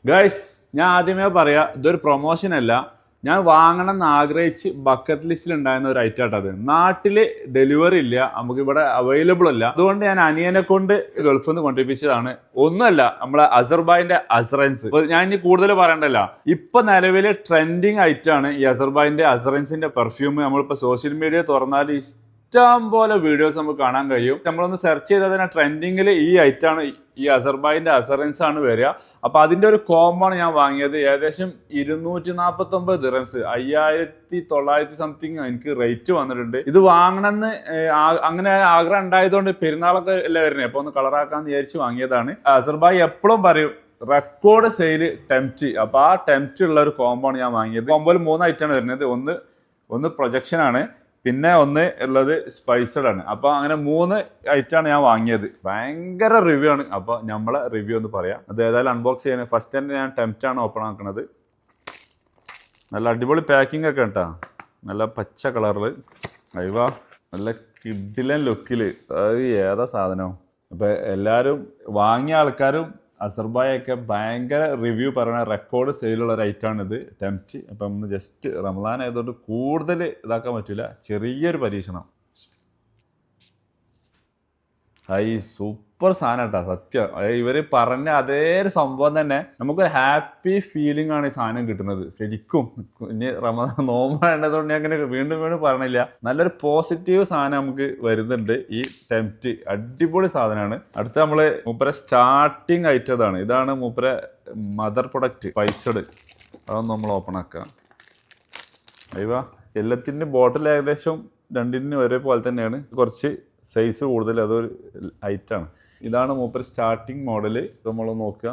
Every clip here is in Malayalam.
ഗൈസ് ഞാൻ ആദ്യമേ പറയാ ഇതൊരു പ്രൊമോഷൻ അല്ല. ഞാൻ വാങ്ങണം എന്ന് ആഗ്രഹിച്ച് ബക്കറ്റ് ലിസ്റ്റിൽ ഉണ്ടായിരുന്ന ഒരു ഐറ്റം ആട്ടത്. നാട്ടില് ഡെലിവറി ഇല്ല, നമുക്ക് ഇവിടെ അവൈലബിൾ അല്ല. അതുകൊണ്ട് ഞാൻ അനിയനെ കൊണ്ട് ഗൾഫിൽ നിന്ന് കൊണ്ടിരിപ്പിച്ചതാണ്. ഒന്നുമല്ല, നമ്മളെ അസർബൈന്റെ അസറൻസ്. ഞാൻ ഇനി കൂടുതൽ പറയണ്ടല്ല, ഇപ്പൊ നിലവില് ട്രെൻഡിങ് ഐറ്റം ആണ് ഈ അസർബൈന്റെ അസറൻസിന്റെ പെർഫ്യൂം. നമ്മളിപ്പോ സോഷ്യൽ മീഡിയ തുറന്നാൽ ഇഷ്ടം പോലെ വീഡിയോസ് നമുക്ക് കാണാൻ കഴിയും. നമ്മളൊന്ന് സെർച്ച് ചെയ്താൽ തന്നെ ട്രെൻഡിങ്ങിൽ ഈ ഐറ്റാണ്, ഈ അസർബൈന്റെ അസറൻസ് ആണ് വരിക. അപ്പൊ അതിന്റെ ഒരു കോംബോ ആണ് ഞാൻ വാങ്ങിയത്. ഏകദേശം 249 ദിറംസ്, 5900 സംതിങ് എനിക്ക് റേറ്റ് വന്നിട്ടുണ്ട്. ഇത് വാങ്ങണമെന്ന് അങ്ങനെ ആഗ്രഹം ഉണ്ടായതുകൊണ്ട് പെരുന്നാളൊക്കെ അല്ലേ വരുന്നത്, അപ്പൊ ഒന്ന് കളറാക്കാന്ന് വിചാരിച്ച് വാങ്ങിയതാണ്. അസർബായ് എപ്പോഴും പറയും റെക്കോർഡ് സെയില് ടെംപ്റ്റ്. അപ്പൊ ആ ടെംപ്റ്റ് ഉള്ള ഒരു കോംബോ ആണ് ഞാൻ വാങ്ങിയത്. കോംബോയിൽ 3 ഐറ്റാണ് വരുന്നത്. ഒന്ന് പ്രൊജക്ഷൻ ആണ്, പിന്നെ ഒന്ന് ഉള്ളത് സ്പൈസഡ് ആണ്. അപ്പൊ അങ്ങനെ 3 ഐറ്റാണ് ഞാൻ വാങ്ങിയത്. ഭയങ്കര റിവ്യൂ ആണ്. അപ്പൊ നമ്മളെ റിവ്യൂ ഒന്ന് പറയാം. അത് ഏതായാലും അൺബോക്സ് ചെയ്യുന്നത് ഫസ്റ്റ് തന്നെ ഞാൻ ടെംപ്റ്റ് ആണ് ഓപ്പൺ ആക്കുന്നത്. നല്ല അടിപൊളി പാക്കിംഗ് ഒക്കെ കേട്ടാ, നല്ല പച്ച കളറില്. അയവാ, നല്ല കിഡിലൻ ലുക്കില്. അത് ഏതാ സാധനം. അപ്പൊ എല്ലാരും വാങ്ങിയ ആൾക്കാരും അസർബായൊക്കെ ഭയങ്കര റിവ്യൂ പറയുന്ന റെക്കോർഡ് സെയിലുള്ള ഒരു ഐറ്റമാണ് ഇത്, ടെംപ്റ്റ്. അപ്പം ഒന്ന് ജസ്റ്റ് റമദാൻ ആയതുകൊണ്ട് കൂടുതൽ ഇതാക്കാൻ പറ്റില്ല, ചെറിയൊരു പരീക്ഷണം. സൂപ്പർ സാധനം കേട്ടോ, സത്യം. ഇവര് പറഞ്ഞ അതേ ഒരു സംഭവം തന്നെ, നമുക്കൊരു ഹാപ്പി ഫീലിംഗ് ആണ് ഈ സാധനം കിട്ടുന്നത് ശരിക്കും. ഇനി റമദാൻ നോമ്പാണ്ടതുകൊണ്ട് ഞാൻ അങ്ങനെ വീണ്ടും പറയണില്ല. നല്ലൊരു പോസിറ്റീവ് സാധനം നമുക്ക് വരുന്നുണ്ട് ഈ ടെംപ്റ്റ്. അടിപൊളി സാധനമാണ്. അടുത്ത നമ്മള് മൂപ്പരെ സ്റ്റാർട്ടിങ് ഐറ്റതാണ്. ഇതാണ് മൂപ്പരെ മദർ പ്രൊഡക്റ്റ് സ്പൈസഡ്. അതൊന്ന് നമ്മൾ ഓപ്പൺ ആക്കാം. അയ്യോ, എല്ലാത്തിൻ്റെ ബോട്ടിൽ ഏകദേശം രണ്ടിനും ഒരേപോലെ തന്നെയാണ്, കുറച്ച് സൈസ് കൂടുതൽ, അതൊരു ഐറ്റാണ്. ഇതാണ് മൂപ്പർ സ്റ്റാർട്ടിങ് മോഡല്. നമ്മൾ നോക്കുക,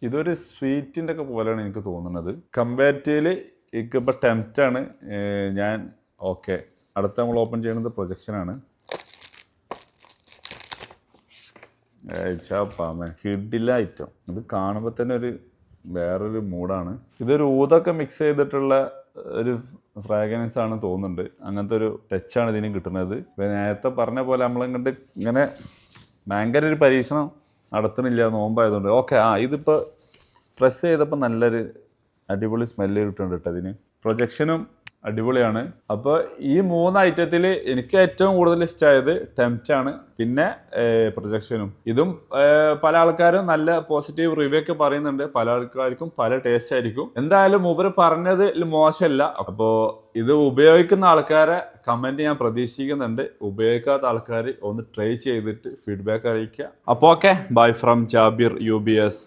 ഇതൊരു സ്വീറ്റിൻ്റെ ഒക്കെ പോലെയാണ് എനിക്ക് തോന്നുന്നത്. കമ്പാരിറ്റീവില് എനിക്കിപ്പോൾ ടെംപ്റ്റാണ് ഞാൻ. ഓക്കെ, അടുത്ത നമ്മൾ ഓപ്പൺ ചെയ്യുന്നത് പ്രൊജക്ഷനാണ്. കിഡില ഐറ്റം. ഇത് കാണുമ്പോൾ തന്നെ ഒരു വേറൊരു മൂഡാണ്. ഇതൊരു ഊതൊക്കെ മിക്സ് ചെയ്തിട്ടുള്ള ഒരു ഫ്രാഗ്രൻസ് ആണ് തോന്നുന്നുണ്ട്. അങ്ങനത്തെ ഒരു ടച്ചാണ് ഇതിന് കിട്ടുന്നത്. നേരത്തെ പറഞ്ഞ പോലെ നമ്മളിങ്ങോട്ട് ഇങ്ങനെ ഭയങ്കര ഒരു പരീക്ഷണം നടത്തുന്നില്ല നോമ്പായതുകൊണ്ട്. ഓക്കെ, ഇതിപ്പോൾ പ്രസ് ചെയ്തപ്പോൾ നല്ലൊരു അടിപൊളി സ്മെല്ല് കിട്ടുന്നുണ്ട് കേട്ടോ ഇതിന്. പ്രൊജക്ഷനും അടിപൊളിയാണ്. അപ്പോൾ ഈ 3 ഐറ്റത്തിൽ എനിക്ക് ഏറ്റവും കൂടുതൽ ഇഷ്ടമായത് ടെംപ്റ്റ് ആണ്, പിന്നെ പ്രൊജക്ഷനും. ഇതും പല ആൾക്കാരും നല്ല പോസിറ്റീവ് റിവ്യൂ ഒക്കെ പറയുന്നുണ്ട്. പല ആൾക്കാർക്കും പല ടേസ്റ്റ് ആയിരിക്കും. എന്തായാലും മൂപ്പര് പറഞ്ഞത് മോശമല്ല. അപ്പോൾ ഇത് ഉപയോഗിക്കുന്ന ആൾക്കാരെ കമന്റ് ഞാൻ പ്രതീക്ഷിക്കുന്നുണ്ട്. ഉപയോഗിക്കാത്ത ആൾക്കാർ ഒന്ന് ട്രൈ ചെയ്തിട്ട് ഫീഡ്ബാക്ക് അറിയിക്കുക. അപ്പോൾ okay, bye from Jabir UBS.